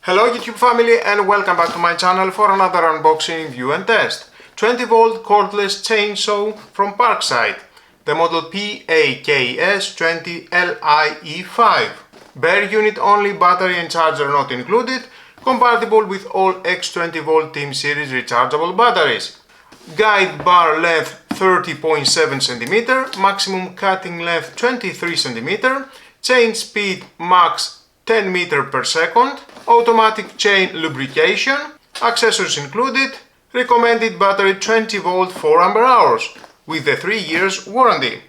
Hello YouTube family and welcome back to my channel for another unboxing, review and test. 20V cordless chainsaw from Parkside, the model PAKS 20LIE5. Bare unit only, battery and charger not included, compatible with all X20V Team Series rechargeable batteries. Guide bar length 30.7 cm, maximum cutting length 23 cm, chain speed max 10 m per second, automatic chain lubrication, accessories included, recommended battery 20V 4Ah with a 3 years warranty.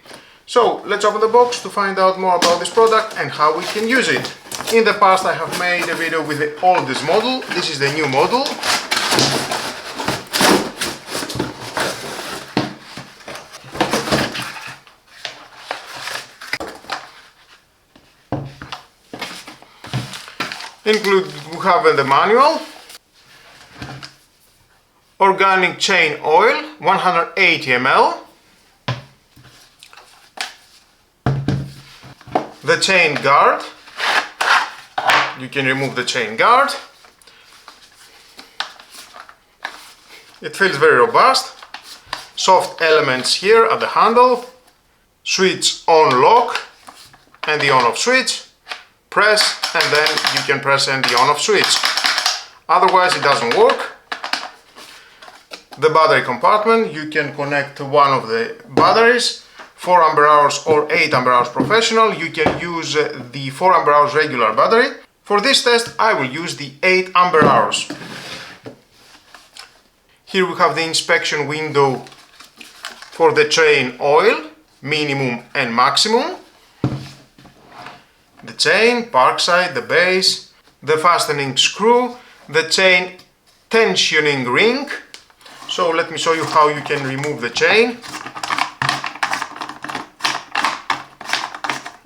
So let's open the box to find out more about this product and how we can use it. In the past I have made a video with the oldest model, this is the new model. We have the manual, organic chain oil 180 ml, the chain guard, you can remove the chain guard, it feels very robust, soft elements here at the handle, switch on lock and the on off switch. Press and then you can press and the on off switch, otherwise it doesn't work. The battery compartment, you can connect to one of the batteries, 4Ah or 8Ah professional. You can use the 4Ah regular battery. For this test I will use the 8Ah. Here we have the inspection window for the chain oil, minimum and maximum. The chain, Parkside, the base, the fastening screw, the chain tensioning ring. So let me show you how you can remove the chain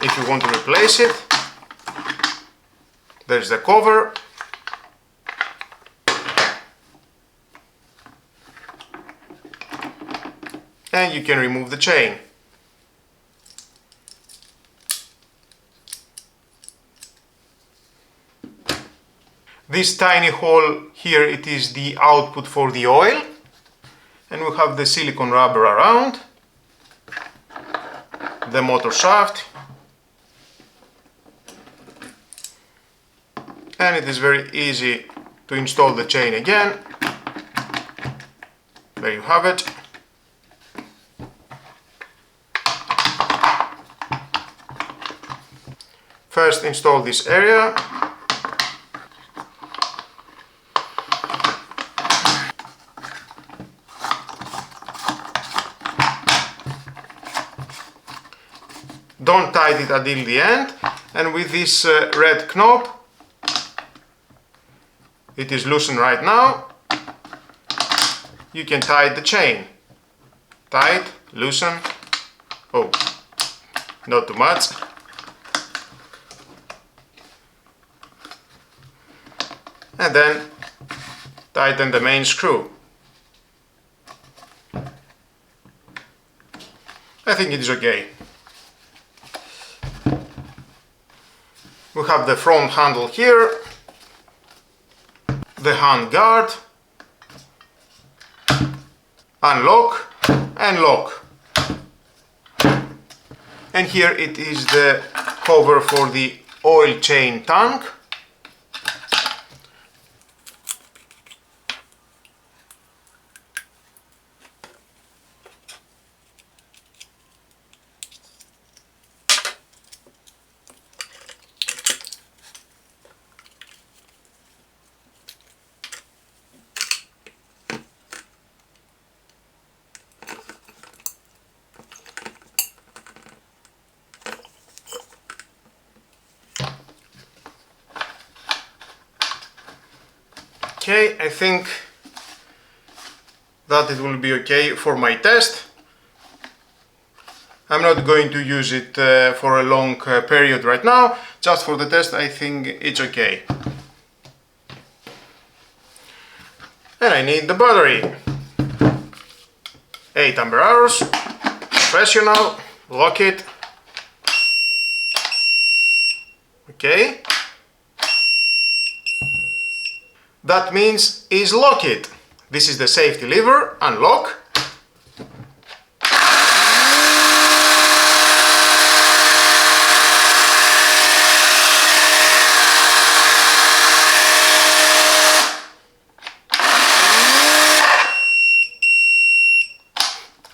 if you want to replace it. There's the cover. And you can remove the chain. This tiny hole here, it is the output for the oil, and we have the silicone rubber around, the motor shaft, and it is very easy to install the chain again. There you have it. First install this area. Don't tighten it until the end, and with this red knob, it is loosened right now, you can tie the chain. Tight, loosen, oh, not too much. And then tighten the main screw. I think it is okay. We have the front handle here, the hand guard, unlock and lock. And here it is the cover for the oil chain tank. Okay, I think that it will be okay for my test. I'm not going to use it for a long period right now, just for the test I think it's okay. And I need the battery. 8Ah, professional, lock it. Okay. That means is lock it. This is the safety lever, unlock.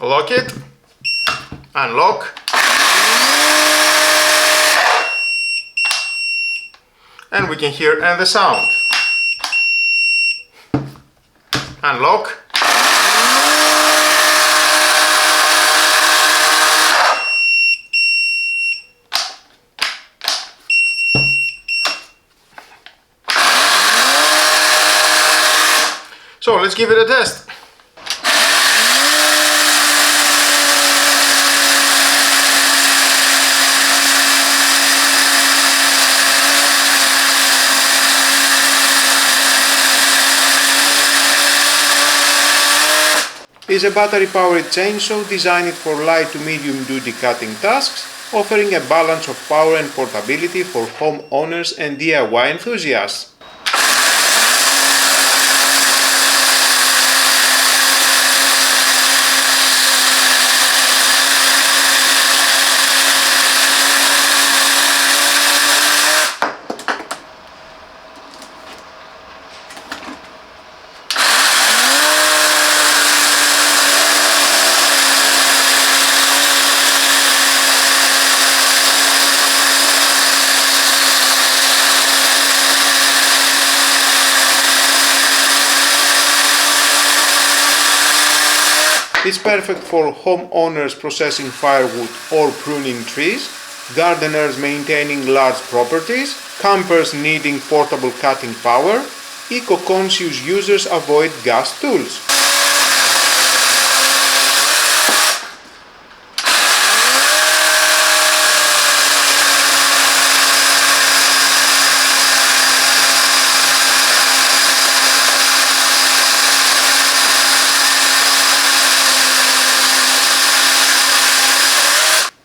Lock it, unlock, and we can hear the sound. Unlock, so let's give it a test. Is a battery-powered chainsaw designed for light to medium-duty cutting tasks, offering a balance of power and portability for homeowners and DIY enthusiasts. It's perfect for homeowners processing firewood or pruning trees, gardeners maintaining large properties, campers needing portable cutting power, eco-conscious users avoid gas tools.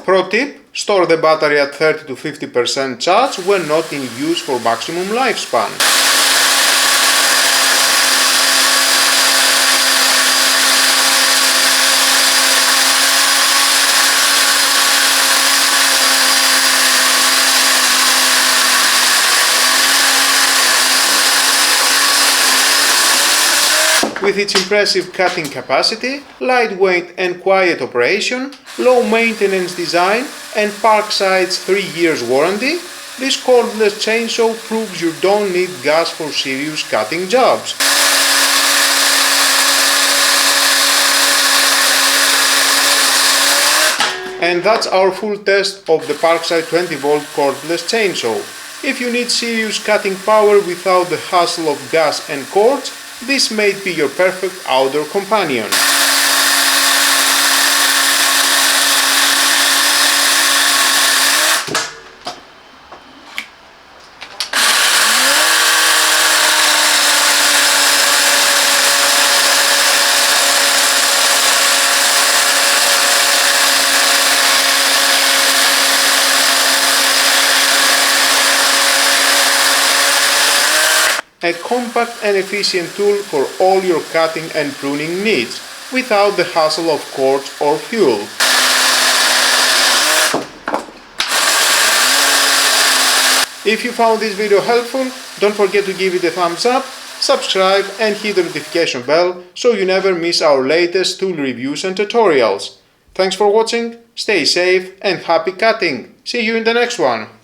Pro tip: store the battery at 30 to 50% charge when not in use for maximum lifespan. With its impressive cutting capacity, lightweight and quiet operation, low maintenance design and Parkside's 3 years warranty, this cordless chainsaw proves you don't need gas for serious cutting jobs. And that's our full test of the Parkside 20V cordless chainsaw. If you need serious cutting power without the hassle of gas and cords, this may be your perfect outdoor companion. A compact and efficient tool for all your cutting and pruning needs, without the hassle of cords or fuel. If you found this video helpful, don't forget to give it a thumbs up, subscribe and hit the notification bell so you never miss our latest tool reviews and tutorials. Thanks for watching, stay safe and happy cutting! See you in the next one!